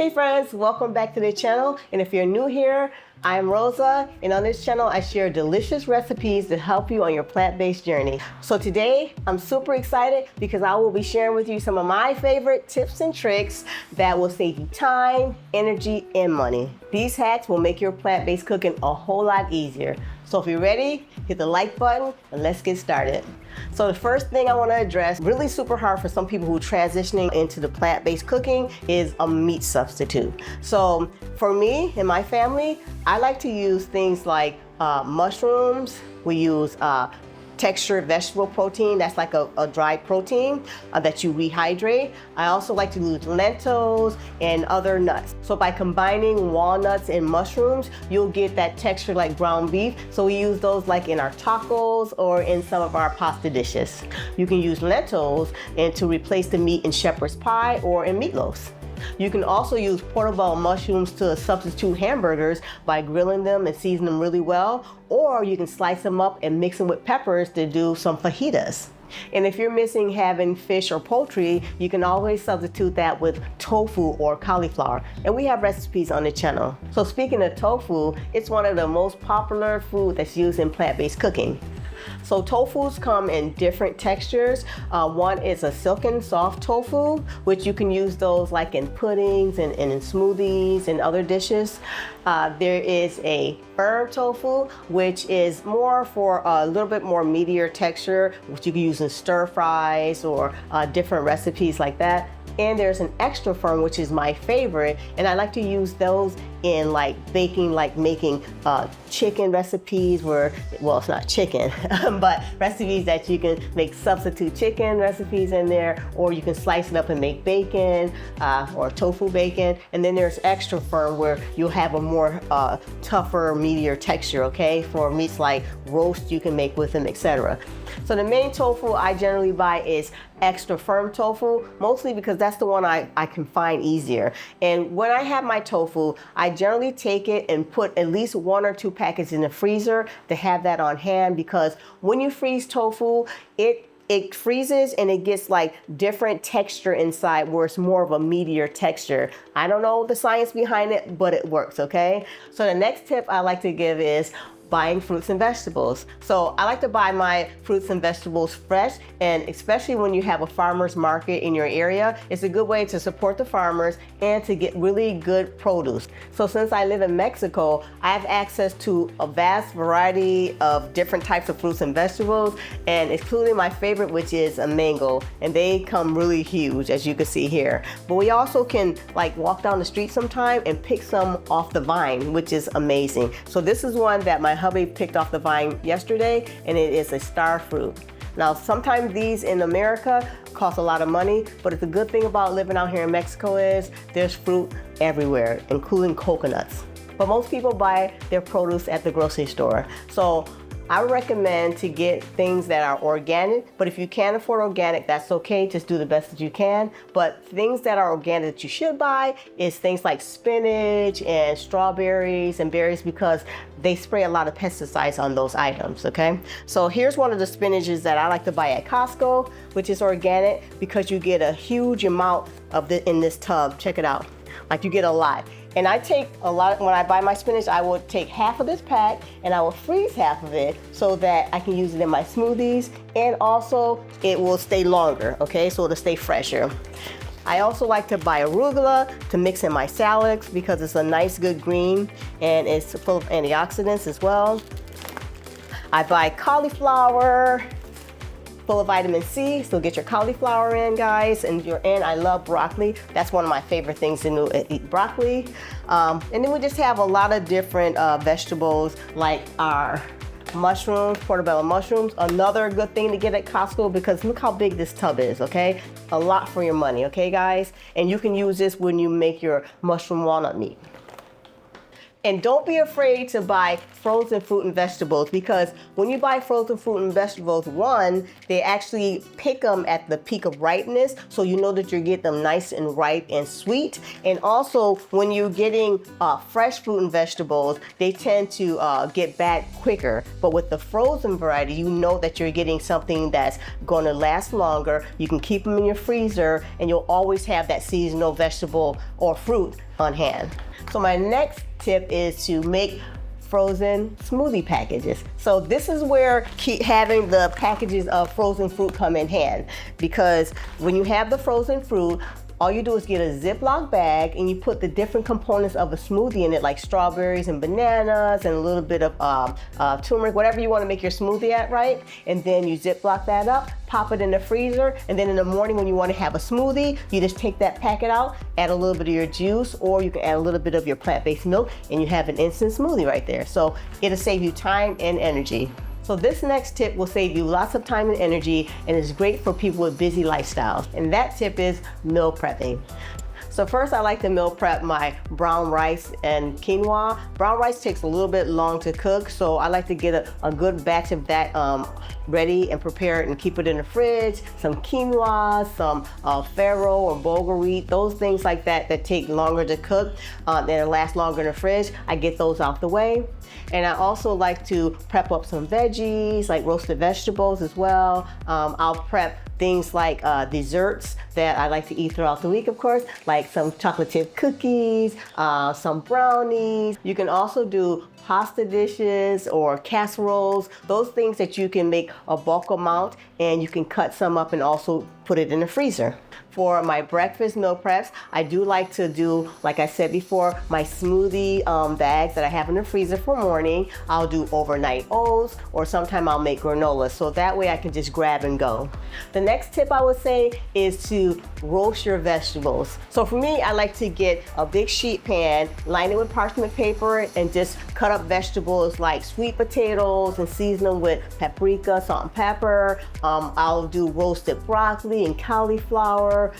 Hey friends, welcome back to the channel. And if you're new here, I'm Rosa, and on this channel I share delicious recipes to help you on your plant-based journey. So today I'm super excited because I will be sharing with you some of my favorite tips and tricks that will save you time, energy, and money. These hacks will make your plant-based cooking a whole lot easier. So if you're ready, hit the like button and let's get started. So the first thing I want to address, really super hard for some people who are transitioning into the plant-based cooking, is a meat substitute. So for me and my family, I like to use things like mushrooms. We use textured vegetable protein, that's like a dried protein that you rehydrate. I also like to use lentils and other nuts. So by combining walnuts and mushrooms, you'll get that texture like ground beef. So we use those like in our tacos or in some of our pasta dishes. You can use lentils and to replace the meat in shepherd's pie or in meatloafs. You can also use portobello mushrooms to substitute hamburgers by grilling them and seasoning them really well, or you can slice them up and mix them with peppers to do some fajitas. And if you're missing having fish or poultry, you can always substitute that with tofu or cauliflower. And we have recipes on the channel. So speaking of tofu, it's one of the most popular food that's used in plant-based cooking. So tofus come in different textures. One is a silken soft tofu, which you can use those like in puddings and in smoothies and other dishes. There is a firm tofu, which is more for a little bit more meatier texture, which you can use in stir fries or different recipes like that. And there's an extra firm, which is my favorite, and I like to use those in like baking, like making chicken recipes where, well, it's not chicken, but recipes that you can make substitute chicken recipes in there, or you can slice it up and make bacon or tofu bacon. And then there's extra firm where you'll have a more tougher, meatier texture, okay? For meats like roast you can make with them, etc. So the main tofu I generally buy is extra firm tofu, mostly because that's the one I can find easier. And when I have my tofu, I generally take it and put at least 1 or 2 packets in the freezer to have that on hand, because when you freeze tofu, it freezes and it gets like different texture inside where it's more of a meatier texture. I don't know the science behind it, but it works, okay? So the next tip I like to give is buying fruits and vegetables. So I like to buy my fruits and vegetables fresh, and especially when you have a farmer's market in your area, it's a good way to support the farmers and to get really good produce. So since I live in Mexico, I have access to a vast variety of different types of fruits and vegetables, and including my favorite, which is a mango, and they come really huge, as you can see here. But we also can like walk down the street sometime and pick some off the vine, which is amazing. So this is one that my hubby picked off the vine yesterday, and it is a star fruit. Now, sometimes these in America cost a lot of money, but the good thing about living out here in Mexico is there's fruit everywhere, including coconuts. But most people buy their produce at the grocery store. So I would recommend to get things that are organic, but if you can't afford organic, that's okay. Just do the best that you can. But things that are organic that you should buy is things like spinach and strawberries and berries, because they spray a lot of pesticides on those items, okay? So here's one of the spinaches that I like to buy at Costco, which is organic, because you get a huge amount of it in this tub. Check it out. Like, you get a lot. And I take a lot, when I buy my spinach, I will take half of this pack and I will freeze half of it so that I can use it in my smoothies, and also it will stay longer, okay? So it'll stay fresher. I also like to buy arugula to mix in my salads because it's a nice good green and it's full of antioxidants as well. I buy cauliflower, full of vitamin C, so get your cauliflower in, guys. And I love broccoli. That's one of my favorite things to eat, broccoli. And then we just have a lot of different vegetables like our mushrooms, portobello mushrooms. Another good thing to get at Costco, because look how big this tub is, okay? A lot for your money, okay, guys? And you can use this when you make your mushroom walnut meat. And don't be afraid to buy frozen fruit and vegetables, because when you buy frozen fruit and vegetables, one, they actually pick them at the peak of ripeness, so you know that you're getting them nice and ripe and sweet. And also, when you're getting fresh fruit and vegetables, they tend to get bad quicker. But with the frozen variety, you know that you're getting something that's going to last longer. You can keep them in your freezer, and you'll always have that seasonal vegetable or fruit on hand. So my next tip is to make frozen smoothie packages. So this is where keep having the packages of frozen fruit come in hand, because when you have the frozen fruit, all you do is get a Ziploc bag and you put the different components of a smoothie in it, like strawberries and bananas and a little bit of turmeric, whatever you want to make your smoothie at, right? And then you Ziploc that up, pop it in the freezer, and then in the morning when you want to have a smoothie, you just take that packet out, add a little bit of your juice, or you can add a little bit of your plant-based milk, and you have an instant smoothie right there. So it'll save you time and energy. So this next tip will save you lots of time and energy, and is great for people with busy lifestyles. And that tip is meal prepping. So first I like to meal prep my brown rice and quinoa. Brown rice takes a little bit long to cook, so I like to get a good batch of that ready and prepared and keep it in the fridge. Some quinoa, some farro or bulgur wheat, those things like that that take longer to cook and last longer in the fridge. I get those out the way. And I also like to prep up some veggies, like roasted vegetables as well. I'll prep things like desserts that I like to eat throughout the week, of course, like some chocolate chip cookies, some brownies. You can also do pasta dishes or casseroles, those things that you can make a bulk amount and you can cut some up and also put it in the freezer. For my breakfast meal preps, I do like to do, like I said before, my smoothie bags that I have in the freezer for morning. I'll do overnight oats, or sometime I'll make granola, so that way I can just grab and go. The next tip I would say is to roast your vegetables. So for me, I like to get a big sheet pan, line it with parchment paper, and just cut up vegetables like sweet potatoes and season them with paprika, salt and pepper. I'll do roasted broccoli and cauliflower,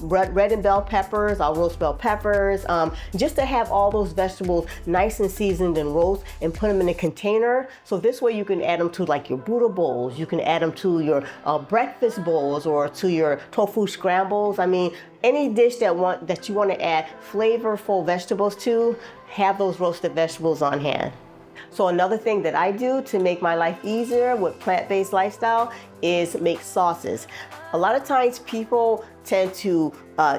red and bell peppers. I'll roast bell peppers, just to have all those vegetables nice and seasoned and roast, and put them in a container. So this way you can add them to like your Buddha bowls, you can add them to your breakfast bowls or to your tofu scrambles. I mean, any dish that you want to add flavorful vegetables to, have those roasted vegetables on hand. So another thing that I do to make my life easier with plant-based lifestyle is make sauces. A lot of times people tend to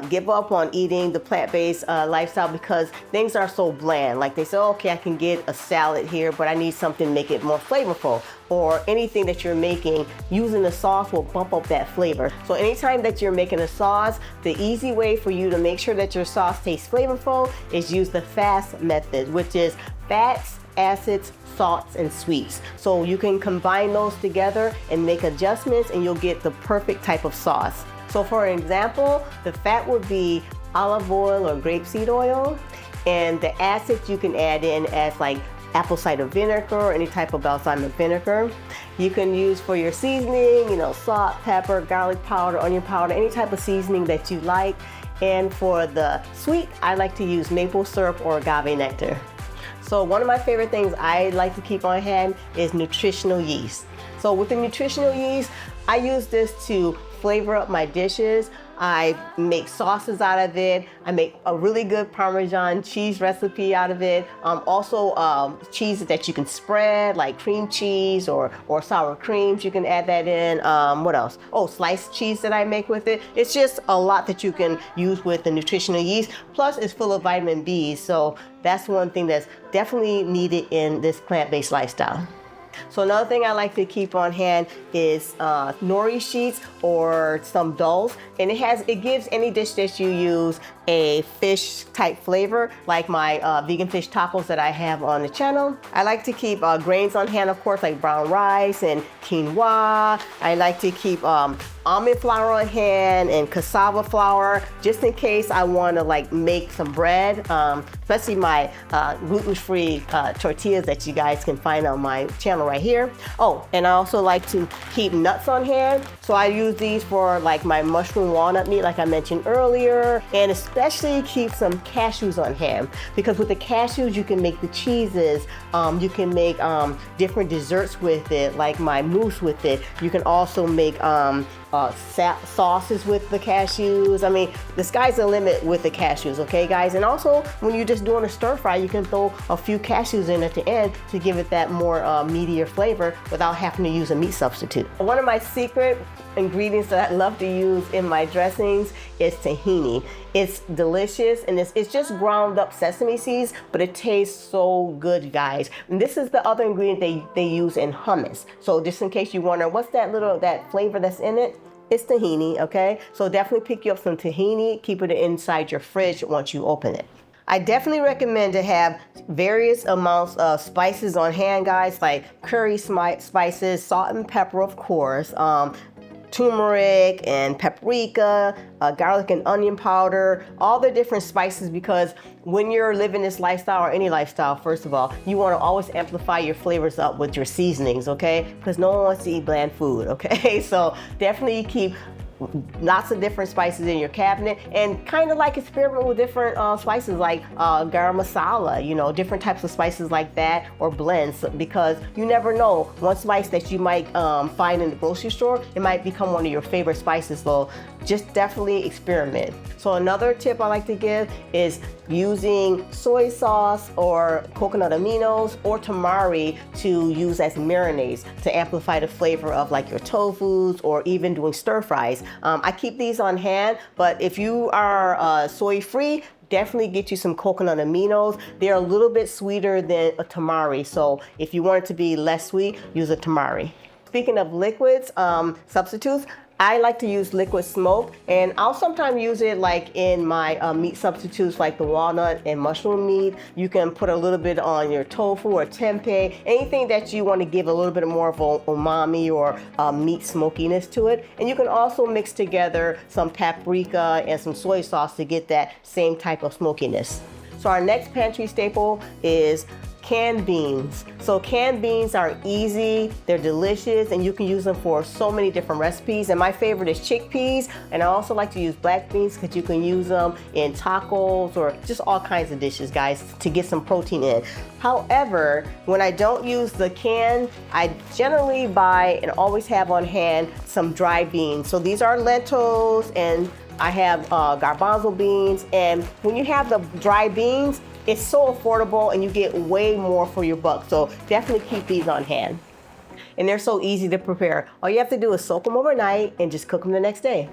give up on eating the plant-based lifestyle because things are so bland. Like they say, okay, I can get a salad here, but I need something to make it more flavorful. Or anything that you're making, using the sauce will bump up that flavor. So anytime that you're making a sauce, the easy way for you to make sure that your sauce tastes flavorful is use the FAST method, which is fats, acids, salts, and sweets. So you can combine those together and make adjustments, and you'll get the perfect type of sauce. So for an example, the fat would be olive oil or grapeseed oil, and the acids you can add in as like apple cider vinegar or any type of balsamic vinegar. You can use for your seasoning, salt, pepper, garlic powder, onion powder, any type of seasoning that you like. And for the sweet, I like to use maple syrup or agave nectar. So one of my favorite things I like to keep on hand is nutritional yeast. So with the nutritional yeast, I use this to flavor up my dishes. I make sauces out of it. I make a really good Parmesan cheese recipe out of it. Also cheeses that you can spread, like cream cheese or sour creams, you can add that in. What else? Oh, sliced cheese that I make with it. It's just a lot that you can use with the nutritional yeast. Plus it's full of vitamin B, so that's one thing that's definitely needed in this plant-based lifestyle. So another thing I like to keep on hand is nori sheets or some dulls, and it gives any dish that you use a fish type flavor, like my vegan fish tacos that I have on the channel. I like to keep grains on hand, of course, like brown rice and quinoa. I like to keep almond flour on hand and cassava flour, just in case I want to make some bread, especially my gluten-free tortillas that you guys can find on my channel right here. Oh, and I also like to keep nuts on hand. So I use these for like my mushroom walnut meat, like I mentioned earlier, and especially keep some cashews on hand, because with the cashews you can make the cheeses, you can make different desserts with it, like my mousse with it. You can also make sauces with the cashews. I mean, the sky's the limit with the cashews, okay guys? And also when you're just doing a stir fry, you can throw a few cashews in at the end to give it that more meatier flavor without having to use a meat substitute. One of my secret ingredients that I love to use in my dressings is tahini. It's delicious, and it's just ground up sesame seeds, but it tastes so good, guys. And this is the other ingredient they use in hummus. So just in case you wonder, what's that flavor that's in it? It's tahini, okay? So definitely pick you up some tahini, keep it inside your fridge once you open it. I definitely recommend to have various amounts of spices on hand, guys, like curry spices, salt and pepper, of course, turmeric and paprika, garlic and onion powder, all the different spices, because when you're living this lifestyle, or any lifestyle, first of all, you want to always amplify your flavors up with your seasonings, okay? Because no one wants to eat bland food, okay? So definitely keep lots of different spices in your cabinet, and kind of like experiment with different spices like garam masala, you know, different types of spices like that, or blends, because you never know, one spice that you might find in the grocery store, it might become one of your favorite spices. So just definitely experiment. So another tip I like to give is using soy sauce or coconut aminos or tamari to use as marinades to amplify the flavor of like your tofus, or even doing stir fries. I keep these on hand, but if you are soy free, definitely get you some coconut aminos. They're a little bit sweeter than a tamari, so if you want it to be less sweet, use a tamari. Speaking of liquids, substitutes, I like to use liquid smoke, and I'll sometimes use it like in my meat substitutes like the walnut and mushroom meat. You can put a little bit on your tofu or tempeh, anything that you want to give a little bit more of a umami or meat smokiness to it. And you can also mix together some paprika and some soy sauce to get that same type of smokiness. So our next pantry staple is canned beans. So canned beans are easy, they're delicious, and you can use them for so many different recipes. And my favorite is chickpeas, and I also like to use black beans because you can use them in tacos or just all kinds of dishes, guys, to get some protein in. However, when I don't use the can, I generally buy and always have on hand some dry beans. So these are lentils, and I have garbanzo beans, and when you have the dry beans, it's so affordable and you get way more for your buck. So definitely keep these on hand. And they're so easy to prepare. All you have to do is soak them overnight and just cook them the next day.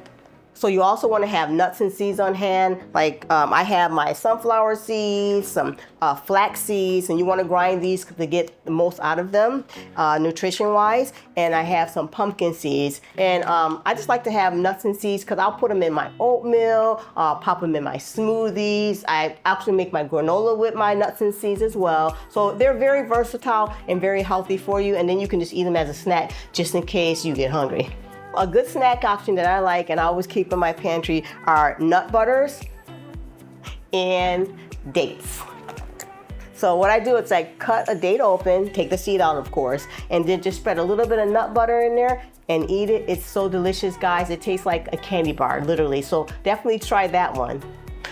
So you also want to have nuts and seeds on hand. Like I have my sunflower seeds, some flax seeds, and you want to grind these to get the most out of them, nutrition-wise. And I have some pumpkin seeds. And I just like to have nuts and seeds because I'll put them in my oatmeal, pop them in my smoothies. I actually make my granola with my nuts and seeds as well. So they're very versatile and very healthy for you. And then you can just eat them as a snack just in case you get hungry. A good snack option that I like and I always keep in my pantry are nut butters and dates. So what I do is I cut a date open, take the seed out of course, and then just spread a little bit of nut butter in there and eat it. It's so delicious, guys. It tastes like a candy bar, literally. So definitely try that one.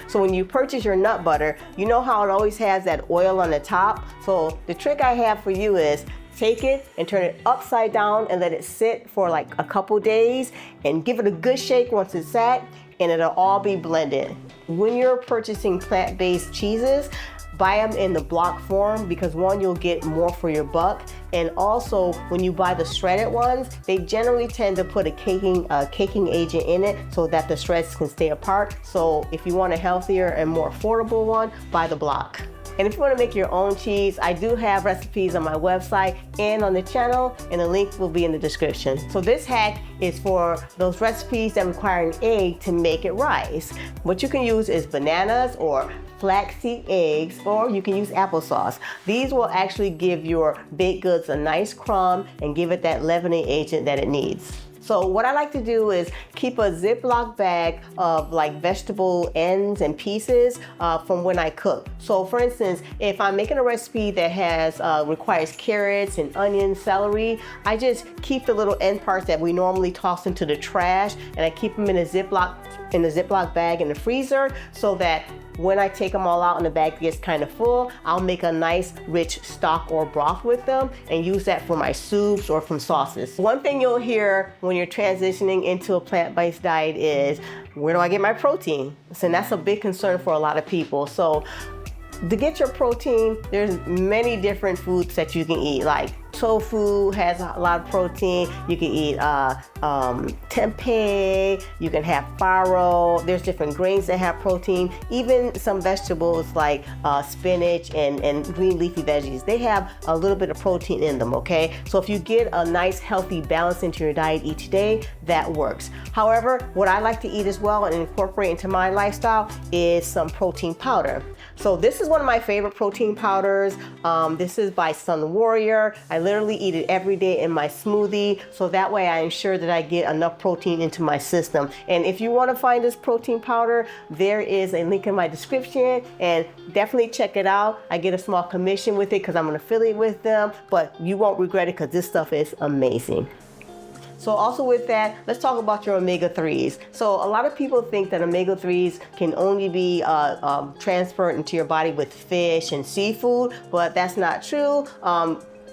So when you purchase your nut butter, you know how it always has that oil on the top? So the trick I have for you is take it and turn it upside down and let it sit for like a couple days and give it a good shake once it's sat, and it'll all be blended. When you're purchasing plant-based cheeses, buy them in the block form because one, you'll get more for your buck, and also when you buy the shredded ones, they generally tend to put a caking agent in it so that the shreds can stay apart. So if you want a healthier and more affordable one, buy the block. And if you want to make your own cheese, I do have recipes on my website and on the channel, and the link will be in the description. So this hack is for those recipes that require an egg to make it rise. What you can use is bananas or flaxseed eggs, or you can use applesauce. These will actually give your baked goods a nice crumb and give it that leavening agent that it needs. So what I like to do is keep a Ziploc bag of like vegetable ends and pieces from when I cook. So for instance, if I'm making a recipe that has requires carrots and onions, celery, I just keep the little end parts that we normally toss into the trash, and I keep them in a Ziploc bag in the freezer so that when I take them all out and the bag gets kind of full, I'll make a nice rich stock or broth with them and use that for my soups or from sauces. One thing you'll hear when when you're transitioning into a plant-based diet is, where do I get my protein? So that's a big concern for a lot of people. So to get your protein, there's many different foods that you can eat. Like tofu has a lot of protein. You can eat tempeh. You can have farro. There's different grains that have protein. Even some vegetables like spinach and green leafy veggies, they have a little bit of protein in them, okay? So if you get a nice healthy balance into your diet each day, that works. However, what I like to eat as well and incorporate into my lifestyle is some protein powder. So this is one of my favorite protein powders. This is by Sun Warrior. I literally eat it every day in my smoothie. So that way I ensure that I get enough protein into my system. And if you want to find this protein powder, there is a link in my description, and definitely check it out. I get a small commission with it because I'm an affiliate with them, but you won't regret it because this stuff is amazing. So also with that, let's talk about your omega-3s. So a lot of people think that omega-3s can only be transferred into your body with fish and seafood, but that's not true.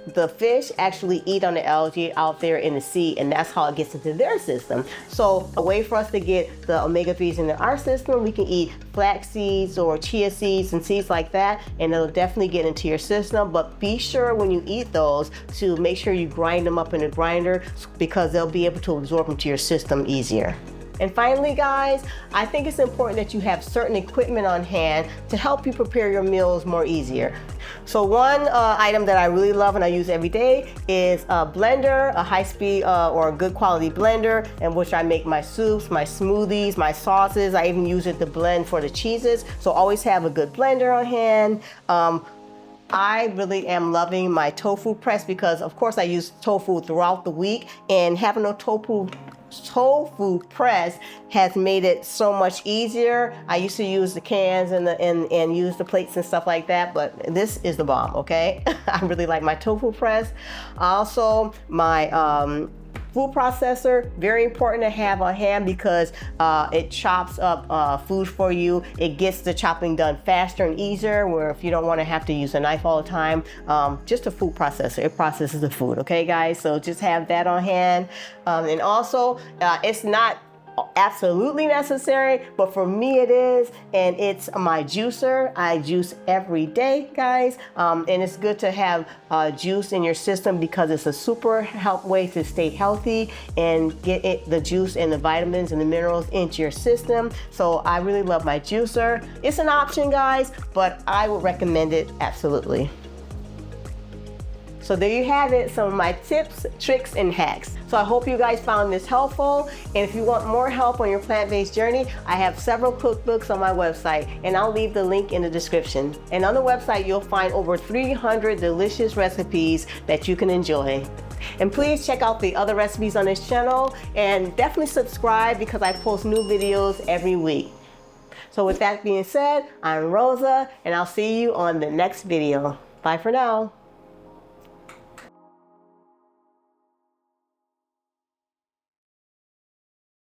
The fish actually eat on the algae out there in the sea, and that's how it gets into their system. So a way for us to get the omega-3s into our system, we can eat flax seeds or chia seeds and seeds like that, and it'll definitely get into your system. But be sure when you eat those to make sure you grind them up in a grinder, because they'll be able to absorb into your system easier. And finally, guys, I think it's important that you have certain equipment on hand to help you prepare your meals more easier. So one item that I really love and I use every day is a blender, a high-speed or a good quality blender, in which I make my soups, my smoothies, my sauces. I even use it to blend for the cheeses. So always have a good blender on hand. I really am loving my tofu press because, of course, I use tofu throughout the week, and having a tofu press has made it so much easier. I used to use the cans and use the plates and stuff like that, but this is the bomb, okay? I really like my tofu press. Also, my food processor, very important to have on hand because it chops up food for you. It gets the chopping done faster and easier, where if you don't want to have to use a knife all the time, just a food processor, it processes the food, okay guys? So just have that on hand. And also, it's not absolutely necessary, but for me it is, and it's my juicer. I juice every day, guys, and it's good to have juice in your system because it's a super way to stay healthy and get the juice and the vitamins and the minerals into your system. So I really love my juicer. It's an option, guys, but I would recommend it absolutely. So there you have it, some of my tips, tricks, and hacks. So I hope you guys found this helpful. And if you want more help on your plant-based journey, I have several cookbooks on my website, and I'll leave the link in the description. And on the website, you'll find over 300 delicious recipes that you can enjoy. And please check out the other recipes on this channel, and definitely subscribe because I post new videos every week. So with that being said, I'm Rosa, and I'll see you on the next video. Bye for now.